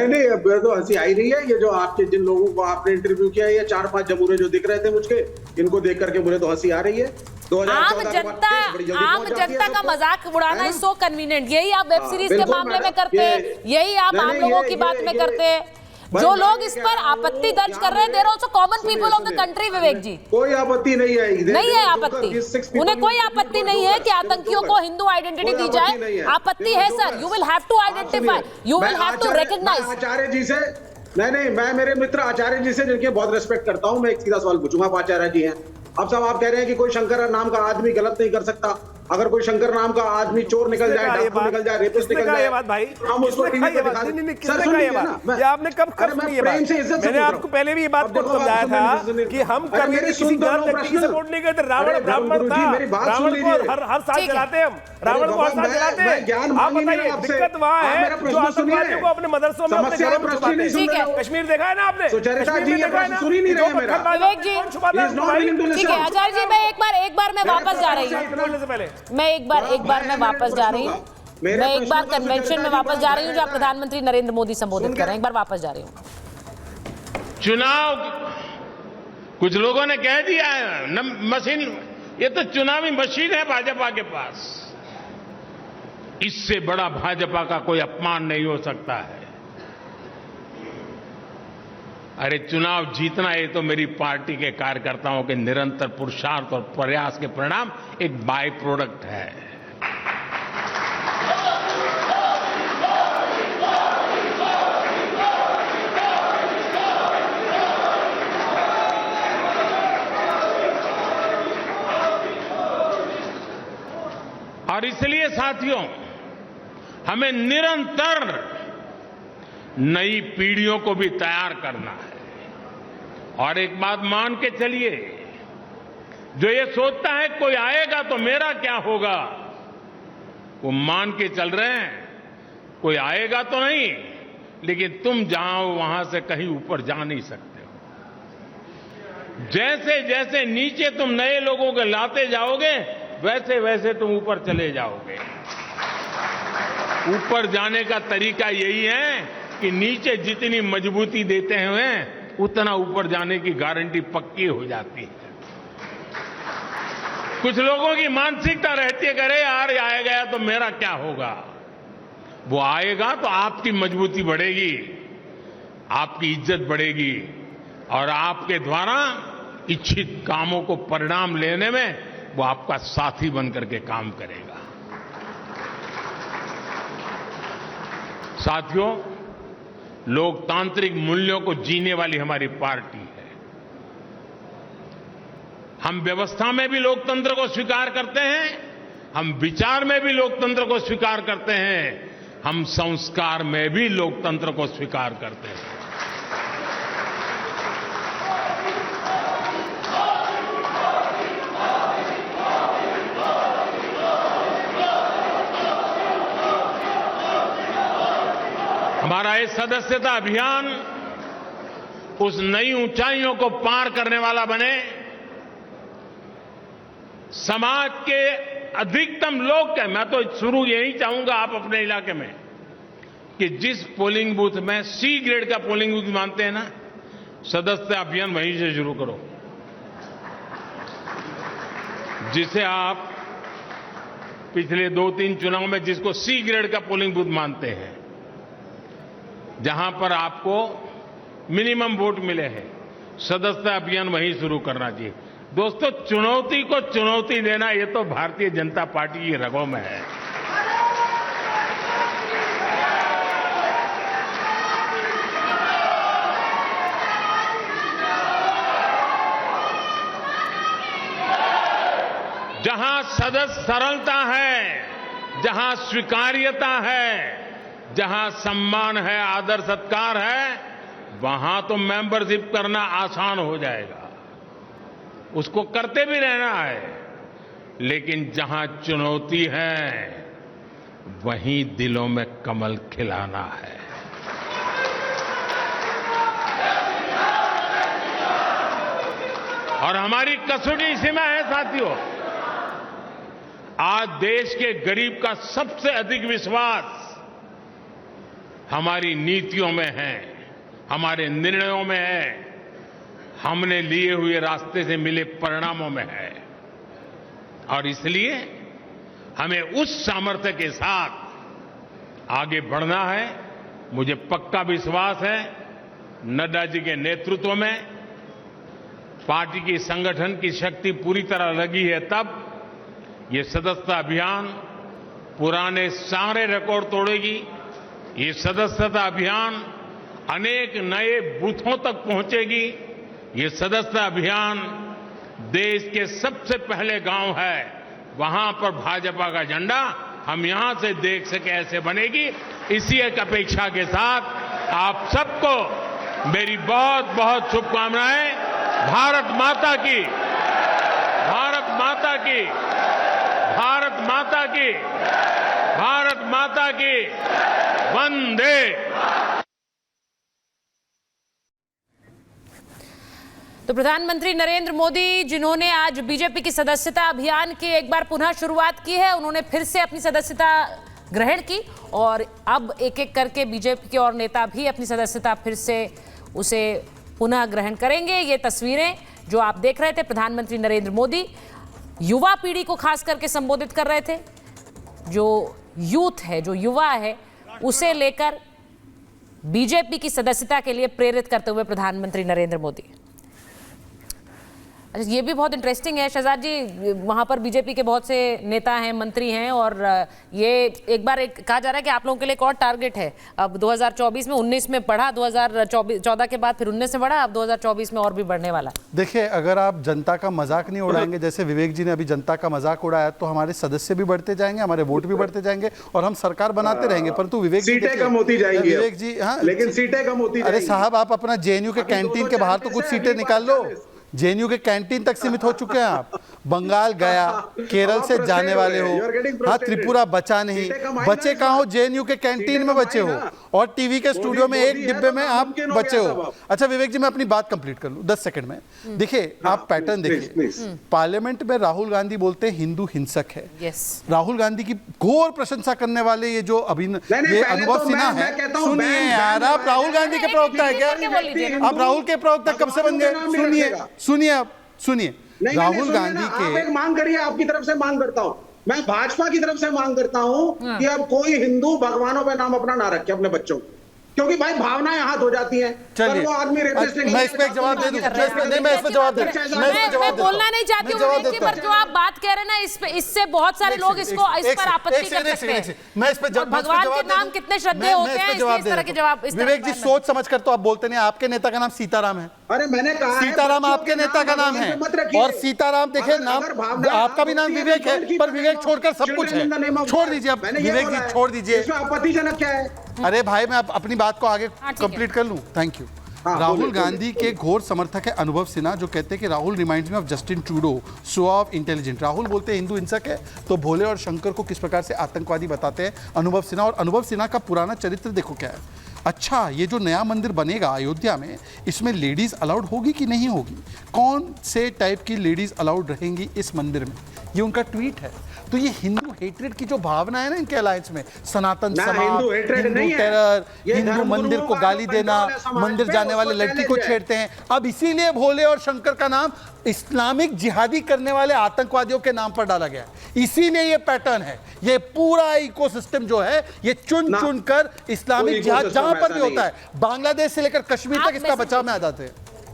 नहीं नहीं, अब तो हंसी आई रही है। ये जो आपके जिन लोगों को आपने इंटरव्यू किया, ये 4-5 जमूरे जो दिख रहे थे मुझके, इनको देख करके मुझे तो हंसी आ रही है। आम जनता का मजाक उड़ाना इज सो कन्वीनियंट। यही आप वेब सीरीज के मामले में करते हैं, यही आप आम लोगों की बात में करते हैं। जो लोग इस पर आपत्ति दर्ज कर रहे हैं, there also common people of the country. Vivek ji, कोई आपत्ति नहीं है, नहीं है आपत्ति, उन्हें कोई आपत्ति नहीं है कि आतंकियों को हिंदू आइडेंटिटी दी जाए। आपत्ति है sir, you will have to identify, you will have to recognise. Acharya ji से नहीं, मैं मेरे मित्र आचार्य जी से, जिनके बहुत रिस्पेक्ट करता हूं, मैं एक सीधा सवाल पूछूंगा। आप आचार्य जी हैं, अब साहब आप कह रहे हैं कि कोई शंकर नाम का आदमी गलत नहीं कर सकता। अगर कोई शंकर नाम का आदमी चोर निकल जाए, डाकू निकल जाए, रेपिस्ट निकल जाए, हम उसको टीवी पे दिखा दें। सर सुनिए ना, ये आपने कब सुनी ये बात? मैंने आपको पहले भी ये बात को समझाया था कि हम कभी किसी गलत व्यक्ति की सपोर्ट नहीं करते। रावण ब्राह्मण था, रावण को हर साल जलाते हम, रावण को हर साल जलाते हैं। आप बताइए, दिक्कत वहाँ है जो आतंकवादियों को अपने मदरसों में, अपने घरों में छुपाते हैं। कश्मीर देखा है ना आपने? सुनी नहीं रहे मेरा। विवेक जी ठीक है। आचार्य जी, मैं एक बार मैं वापस जा रही हूँ, मैं एक बार मैं वापस जा रही हूँ, मैं एक बार कन्वेंशन में वापस जा रही हूँ जहाँ प्रधानमंत्री नरेंद्र मोदी संबोधित कर रहे हैं। एक बार वापस जा रही हूँ। चुनाव कुछ लोगों ने कह दिया है मशीन, ये तो चुनावी मशीन है भाजपा के पास। इससे बड़ा भाजपा का कोई अपमान नहीं हो सकता है। अरे चुनाव जीतना ये तो मेरी पार्टी के कार्यकर्ताओं के निरंतर पुरुषार्थ और प्रयास के परिणाम एक बाय प्रोडक्ट है। और इसलिए साथियों, हमें निरंतर नई पीढ़ियों को भी तैयार करना है। और एक बात मान के चलिए, जो ये सोचता है कोई आएगा तो मेरा क्या होगा, वो मान के चल रहे हैं कोई आएगा तो नहीं, लेकिन तुम जाओ वहां से कहीं ऊपर जा नहीं सकते हो। जैसे जैसे नीचे तुम नए लोगों को लाते जाओगे, वैसे वैसे तुम ऊपर चले जाओगे। ऊपर जाने का तरीका यही है कि नीचे जितनी मजबूती देते हुए उतना ऊपर जाने की गारंटी पक्की हो जाती है। कुछ लोगों की मानसिकता रहती है, करे यार आया गया तो मेरा क्या होगा। वो आएगा तो आपकी मजबूती बढ़ेगी, आपकी इज्जत बढ़ेगी और आपके द्वारा इच्छित कामों को परिणाम लेने में वो आपका साथी बनकर के काम करेगा। साथियों, लोकतांत्रिक मूल्यों को जीने वाली हमारी पार्टी है। हम व्यवस्था में भी लोकतंत्र को स्वीकार करते हैं, हम विचार में भी लोकतंत्र को स्वीकार करते हैं, हम संस्कार में भी लोकतंत्र को स्वीकार करते हैं। हमारा ये सदस्यता अभियान उस नई ऊंचाइयों को पार करने वाला बने, समाज के अधिकतम लोग के, मैं तो शुरू यही चाहूंगा आप अपने इलाके में कि जिस पोलिंग बूथ में सी ग्रेड का पोलिंग बूथ मानते हैं ना, सदस्यता अभियान वहीं से शुरू करो। जिसे आप पिछले 2-3 चुनाव में जिसको सी ग्रेड का पोलिंग बूथ मानते हैं, जहां पर आपको मिनिमम वोट मिले हैं, सदस्यता अभियान वहीं शुरू करना चाहिए। दोस्तों, चुनौती को चुनौती देना ये तो भारतीय जनता पार्टी की रगों में है। जहां सदस्य सरलता है, जहां स्वीकार्यता है, जहां सम्मान है, आदर सत्कार है, वहां तो मेंबरशिप करना आसान हो जाएगा, उसको करते भी रहना है। लेकिन जहां चुनौती है, वहीं दिलों में कमल खिलाना है। और हमारी कसौटी इसी में है साथियों। आज देश के गरीब का सबसे अधिक विश्वास हमारी नीतियों में है, हमारे निर्णयों में है, हमने लिए हुए रास्ते से मिले परिणामों में है। और इसलिए हमें उस सामर्थ्य के साथ आगे बढ़ना है। मुझे पक्का विश्वास है नड्डा जी के नेतृत्व में पार्टी की संगठन की शक्ति पूरी तरह लगी है, तब ये सदस्यता अभियान पुराने सारे रिकॉर्ड तोड़ेगी। ये सदस्यता अभियान अनेक नए बूथों तक पहुंचेगी। ये सदस्यता अभियान देश के सबसे पहले गांव है, वहां पर भाजपा का झंडा हम यहां से देख सके ऐसे बनेगी। इसी एक अपेक्षा के साथ आप सबको मेरी बहुत बहुत शुभकामनाएं। भारत माता की, भारत माता की, भारत माता की, भारत माता की, वंदे। तो प्रधानमंत्री नरेंद्र मोदी, जिन्होंने आज बीजेपी की सदस्यता अभियान की एक बार पुनः शुरुआत की है, उन्होंने फिर से अपनी सदस्यता ग्रहण की और अब एक एक करके बीजेपी के और नेता भी अपनी सदस्यता फिर से उसे पुनः ग्रहण करेंगे। ये तस्वीरें जो आप देख रहे थे, प्रधानमंत्री नरेंद्र मोदी युवा पीढ़ी को खास करके संबोधित कर रहे थे। जो यूथ है, जो युवा है, उसे लेकर बीजेपी की सदस्यता के लिए प्रेरित करते हुए प्रधानमंत्री नरेंद्र मोदी। अच्छा, ये भी बहुत इंटरेस्टिंग है शहजाद जी, वहाँ पर बीजेपी के बहुत से नेता हैं, मंत्री हैं और ये एक बार कहा जा रहा है कि आप लोगों के लिए एक और टारगेट है। अब 2024 में 19 में बढ़ा, 2014 के बाद फिर 19 में बढ़ा, अब 2024 में और भी बढ़ने वाला है। देखिए, अगर आप जनता का मजाक नहीं उड़ाएंगे, जैसे विवेक जी ने अभी जनता का मजाक उड़ाया, तो हमारे सदस्य भी बढ़ते जाएंगे, हमारे वोट भी बढ़ते जाएंगे और हम सरकार बनाते रहेंगे। परंतु विवेक जी, सीटें कम होती जाएंगी, विवेक जी, हाँ, लेकिन सीटें कम होती अरे साहब, आप अपना जेएनयू के कैंटीन के बाहर तो कुछ सीटें निकाल लो। जेएनयू के कैंटीन तक सीमित हो चुके हैं आप। बंगाल गया, केरल से जाने वाले हो, हाँ, त्रिपुरा बचा नहीं, बचे कहाँ हो? जेएनयू के कैंटीन में बचे हो और टीवी के स्टूडियो में एक डिब्बे में आप बचे हो। अच्छा विवेक जी, मैं अपनी बात कंप्लीट कर लूं 10 सेकंड में। देखिए, आप पैटर्न देखिए, पार्लियामेंट में राहुल गांधी बोलते हैं हिंदू हिंसक है। राहुल गांधी की घोर प्रशंसा करने वाले ये जो ये अनुभव सिन्हा है, सुनिए यार, आप राहुल गांधी के प्रवक्ता है क्या? आप राहुल के प्रवक्ता कब से बन गए? सुनिए आप, सुनिए राहुल गांधी के, आप एक मांग करिए, आपकी तरफ से मांग करता हूं, मैं भाजपा की तरफ से मांग करता हूं कि अब कोई हिंदू भगवानों पे नाम अपना ना रखे अपने बच्चों, क्योंकि भाई भावनाएं हाथ हो जाती हैं। चलिए, वो आदमी मैं इस पे एक जवाब दे दूं, मैं इस पे जवाब दे दूं, मैं बोलना नहीं चाहती हूं, पर जो आप बात कह रहे हैं ना, इससे बहुत सारे लोग इस पर आपत्ति कर सकते हैं। मैं इस पे भगवान के नाम कितने श्रद्धेय होते हैं, इस तरह के जवाब। विवेक जी, सोच समझ कर तो आप बोलते नहीं। आपके नेता का नाम सीताराम है। अरे मैंने कहा सीताराम आपके नेता का नाम है, और सीताराम देखिए नाम, आपका भी नाम विवेक है, पर विवेक छोड़कर सब कुछ है। छोड़ दीजिए आप विवेक जी, छोड़ दीजिए। आपत्तिजनक क्या है? अरे भाई, मैं अपनी बात को आगे कंप्लीट कर लूं। Thank you. राहुल गांधी के घोर समर्थक है अनुभव सिन्हा, जो कहते हैं कि Rahul reminds me of Justin Trudeau, so of intelligent. Rahul बोलते हैं हिंदू हिंसक है, तो भोले और शंकर को किस प्रकार से आतंकवादी बताते हैं अनुभव सिन्हा। और अनुभव सिन्हा का पुराना चरित्र देखो क्या है। अच्छा, ये जो नया मंदिर बनेगा अयोध्या में, इसमें लेडीज अलाउड होगी कि नहीं होगी? कौन से टाइप की लेडीज अलाउड रहेंगी इस मंदिर में? ये उनका ट्वीट है। तो ये हिंदू हेट्रेड की जो भावना है ना इनके अलायंस में, सनातन समाज, हिंदू टेरर, हिंदू मंदिर को गाली देना, मंदिर जाने वाले लड़की को छेड़ते हैं। अब इसीलिए भोले और शंकर का नाम इस्लामिक जिहादी करने वाले आतंकवादियों के नाम पर डाला गया। इसीलिए ये पैटर्न है। ये पूरा इकोसिस्टम जो है, ये चुन चुन कर इस्लामिक जिहाद जहां पर भी होता है, बांग्लादेश से लेकर कश्मीर तक इसका बचाव में आ जाते हैं।